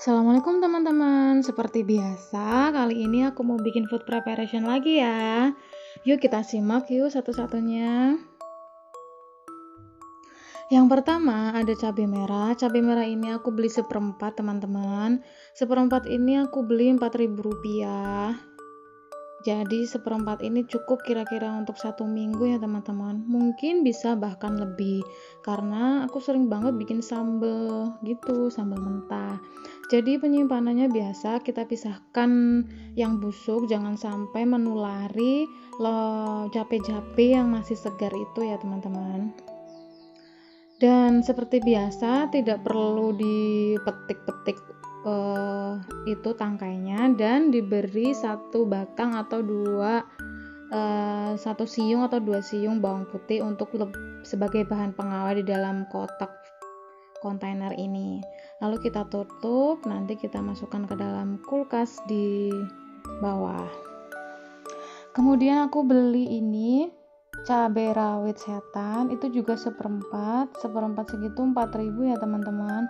Assalamualaikum teman-teman. Seperti biasa, kali ini aku mau bikin food preparation lagi ya. Yuk kita simak yuk satu-satunya. Yang pertama ada cabai merah. Cabai merah ini aku beli seperempat teman-teman. Seperempat ini aku beli Rp4.000. Jadi seperempat ini cukup kira-kira untuk 1 minggu ya teman-teman. Mungkin bisa bahkan lebih, karena aku sering banget bikin sambal gitu, sambal mentah. Jadi penyimpanannya biasa kita pisahkan yang busuk, jangan sampai menulari jape-jape yang masih segar itu ya teman-teman. Dan seperti biasa tidak perlu dipetik-petik itu tangkainya, dan diberi 1 batang atau 1 siung atau 2 siung bawang putih untuk sebagai bahan pengawet di dalam kotak kontainer ini. Lalu kita tutup, nanti kita masukkan ke dalam kulkas di bawah. Kemudian aku beli ini cabai rawit setan, itu juga seperempat segitu 4.000 ya teman-teman.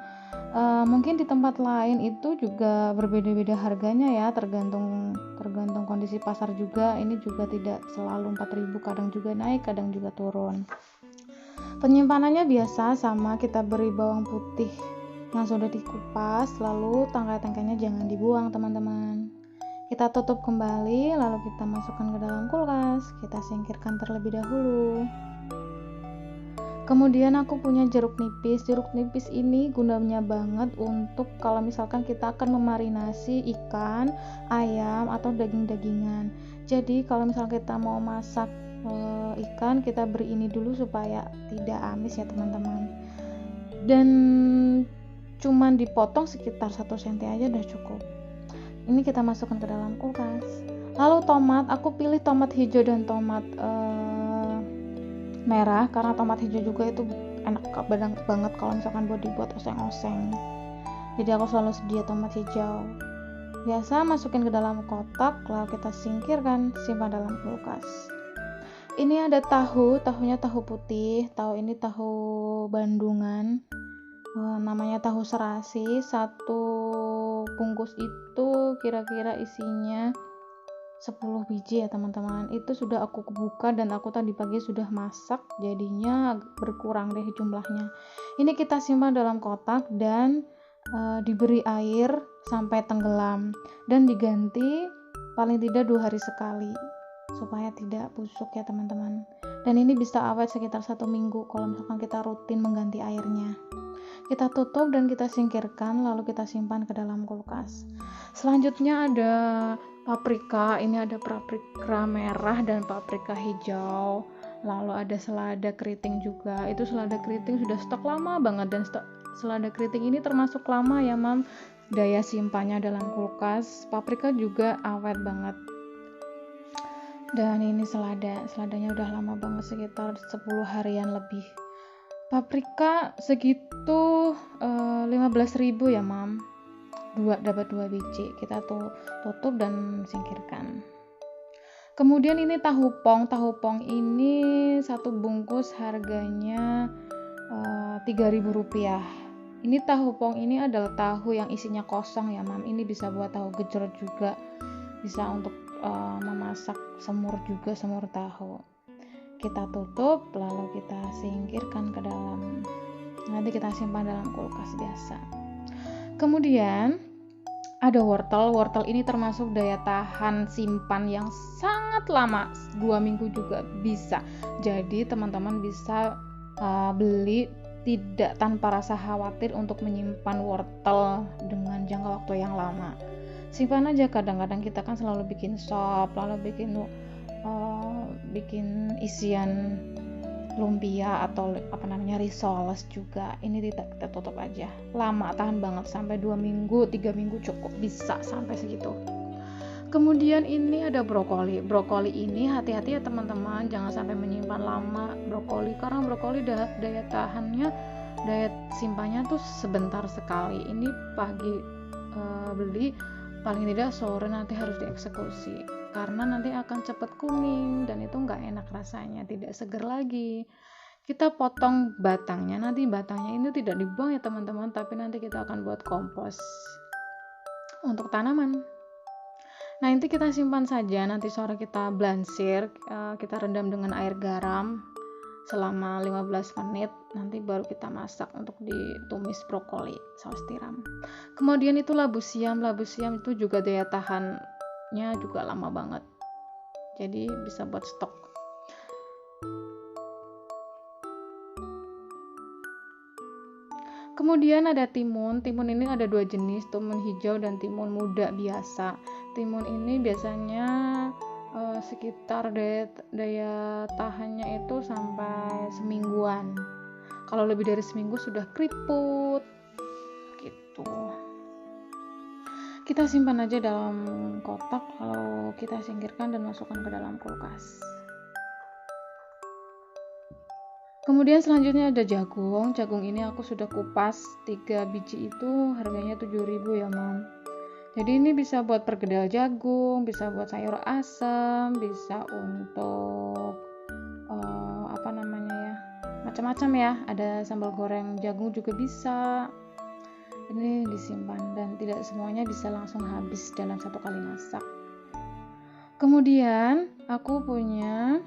Mungkin di tempat lain itu juga berbeda-beda harganya ya, tergantung kondisi pasar juga. Ini juga tidak selalu 4.000, kadang juga naik, kadang juga turun. Penyimpanannya biasa sama, kita beri bawang putih yang sudah dikupas, lalu tangkai-tangkainya jangan dibuang teman-teman. Kita tutup kembali, lalu kita masukkan ke dalam kulkas, kita singkirkan terlebih dahulu. Kemudian aku punya jeruk nipis. Jeruk nipis ini gunanya banget untuk kalau misalkan kita akan memarinasi ikan, ayam, atau daging-dagingan. Jadi kalau misalkan kita mau masak ikan, kita beri ini dulu supaya tidak amis ya teman-teman. Dan cuman dipotong sekitar 1 cm aja udah cukup. Ini kita masukkan ke dalam kulkas. Lalu tomat, aku pilih tomat hijau dan tomat merah, karena tomat hijau juga itu enak banget kalau misalkan buat dibuat oseng-oseng. Jadi aku selalu sedia tomat hijau. Biasa masukin ke dalam kotak, lalu kita singkirkan, simpan dalam kulkas. Ini ada tahunya tahu putih. Tahu ini tahu Bandungan, namanya tahu serasi. 1 bungkus itu kira-kira isinya 10 biji ya teman-teman. Itu sudah aku buka dan aku tadi pagi sudah masak, jadinya berkurang deh jumlahnya. Ini kita simpan dalam kotak dan diberi air sampai tenggelam, dan diganti paling tidak 2 hari sekali supaya tidak busuk ya teman-teman. Dan ini bisa awet sekitar 1 minggu kalau misalkan kita rutin mengganti airnya. Kita tutup dan kita singkirkan, lalu kita simpan ke dalam kulkas. Selanjutnya ada paprika. Ini ada paprika merah dan paprika hijau. Lalu ada selada keriting juga. Itu selada keriting sudah stok lama banget, dan selada keriting ini termasuk lama ya mam, daya simpannya dalam kulkas. Paprika juga awet banget. Dan ini seladanya udah lama banget, sekitar 10 harian lebih. Paprika segitu 15.000 ya mam, dapat 2 biji. Kita tutup dan singkirkan. Kemudian ini tahu pong ini 1 bungkus harganya Rp3.000. Ini tahu pong ini adalah tahu yang isinya kosong ya mam. Ini bisa buat tahu gejrot juga, bisa untuk memasak semur juga, semur tahu. Kita tutup, lalu kita singkirkan ke dalam, nanti kita simpan dalam kulkas biasa. Kemudian ada wortel ini termasuk daya tahan simpan yang sangat lama, 2 minggu juga bisa. Jadi teman-teman bisa beli tidak tanpa rasa khawatir untuk menyimpan wortel dengan jangka waktu yang lama. Simpan aja, kadang-kadang kita kan selalu bikin sop, lalu bikin isian lumpia atau risoles juga. Ini kita tutup aja, lama, tahan banget, sampai 2 minggu 3 minggu cukup, bisa sampai segitu. Kemudian ini ada brokoli ini hati-hati ya teman-teman, jangan sampai menyimpan lama brokoli, karena brokoli daya simpannya tuh sebentar sekali. Ini pagi beli, paling tidak sore nanti harus dieksekusi, karena nanti akan cepat kuning dan itu nggak enak rasanya, tidak segar lagi. Kita potong batangnya, nanti batangnya ini tidak dibuang ya teman-teman, tapi nanti kita akan buat kompos. untuk tanaman. Nah, nanti kita simpan saja, nanti sore kita blansir, kita rendam dengan air garam selama 15 menit, nanti baru kita masak untuk ditumis brokoli saus tiram. Kemudian itu labu siam itu juga daya tahannya juga lama banget, jadi bisa buat stok. Kemudian ada timun ini ada 2 jenis, timun hijau dan timun muda biasa. Timun ini biasanya sekitar daya tahannya itu sampai semingguan. Kalau lebih dari seminggu sudah keriput gitu. Kita simpan aja dalam kotak, lalu kita singkirkan dan masukkan ke dalam kulkas. Kemudian selanjutnya ada jagung ini aku sudah kupas, 3 biji itu harganya 7.000 ya mam. Jadi ini bisa buat perkedel jagung, bisa buat sayur asam, bisa untuk macam-macam ya, ada sambal goreng jagung juga bisa. Ini disimpan dan tidak semuanya bisa langsung habis dalam 1 kali masak. Kemudian aku punya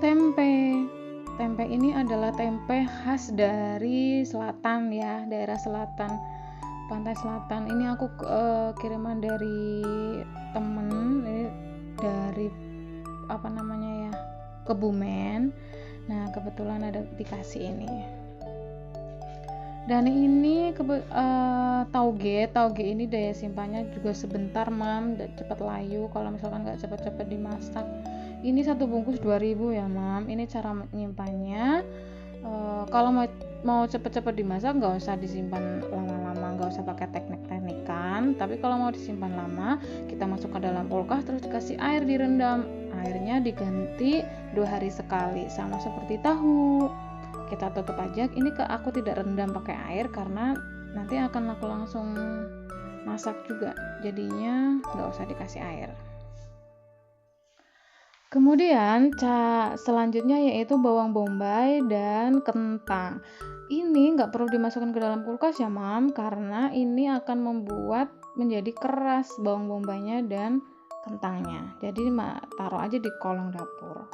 tempe ini adalah tempe khas dari selatan ya, daerah selatan, pantai selatan. Ini aku kiriman dari temen, ini dari Kebumen. Nah kebetulan ada dikasih ini. Dan ini tauge ini daya simpannya juga sebentar mam, cepat layu kalau misalkan nggak cepat-cepat dimasak. Ini 1 bungkus 2.000 ya mam. Ini cara menyimpannya, kalau mau cepet-cepet dimasak nggak usah disimpan lama-lama, nggak usah pakai teknik-teknikan. Tapi kalau mau disimpan lama, kita masuk ke dalam kulkas terus dikasih air, direndam. Airnya diganti 2 hari sekali, sama seperti tahu. Kita tutup aja. Ini aku tidak rendam pakai air karena nanti akan aku langsung masak juga, jadinya nggak usah dikasih air. Kemudian selanjutnya yaitu bawang bombay dan kentang. Ini nggak perlu dimasukkan ke dalam kulkas ya mam, karena ini akan membuat menjadi keras bawang bombaynya dan kentangnya. Jadi taruh aja di kolong dapur.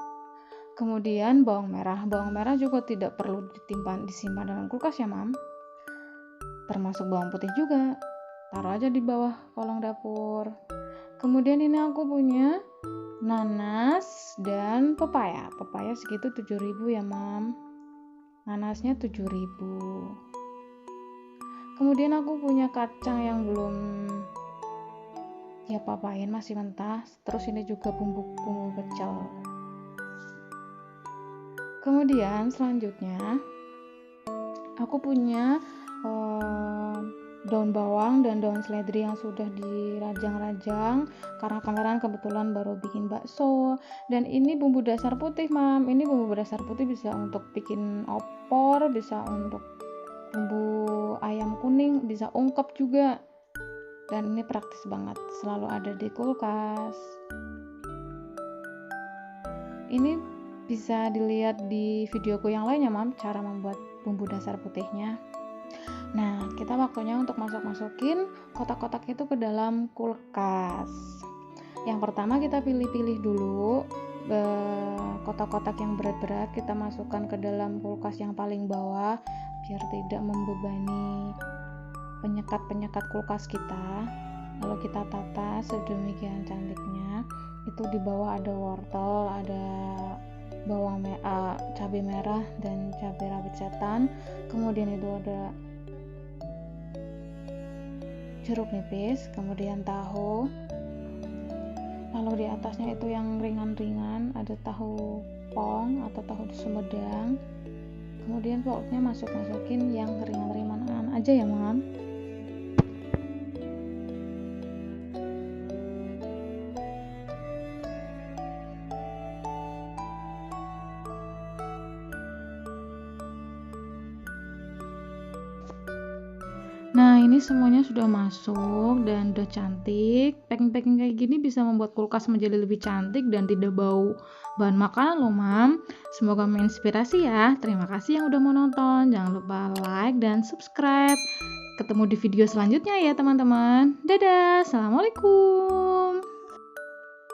Kemudian bawang merah juga tidak perlu disimpan dalam kulkas ya mam. Termasuk bawang putih juga, taruh aja di bawah kolong dapur. Kemudian ini aku punya nanas dan pepaya segitu 7.000 ya mam, nanasnya 7.000. Kemudian aku punya kacang yang belum papain, masih mentah. Terus ini juga bumbu pecel. Kemudian selanjutnya aku punya daun bawang dan daun seledri yang sudah dirajang-rajang, karena kemarin kebetulan baru bikin bakso. Dan ini bumbu dasar putih mam. Ini bumbu dasar putih bisa untuk bikin opor, bisa untuk bumbu ayam kuning, bisa ungkep juga. Dan ini praktis banget, selalu ada di kulkas. Ini bisa dilihat di videoku yang lainnya mam, cara membuat bumbu dasar putihnya. Nah, kita waktunya untuk masukin kotak-kotak itu ke dalam kulkas. Yang pertama kita pilih-pilih dulu kotak-kotak yang berat-berat, kita masukkan ke dalam kulkas yang paling bawah biar tidak membebani penyekat penyekat kulkas kita. Lalu kita tata sedemikian cantiknya. Itu di bawah ada wortel, ada bawang merah, cabai merah dan cabai rawit setan. Kemudian itu ada jeruk nipis, kemudian tahu. Lalu di atasnya itu yang ringan-ringan ada tahu pong atau tahu sumedang. Kemudian pokoknya masukin yang ringan-ringan aja ya mam. Nah ini semuanya sudah masuk dan udah cantik. Packing kayak gini bisa membuat kulkas menjadi lebih cantik dan tidak bau bahan makanan loh mam. Semoga menginspirasi ya. Terima kasih yang udah mau nonton. Jangan lupa like dan subscribe. ketemu di video selanjutnya ya teman-teman. Dadah, assalamualaikum.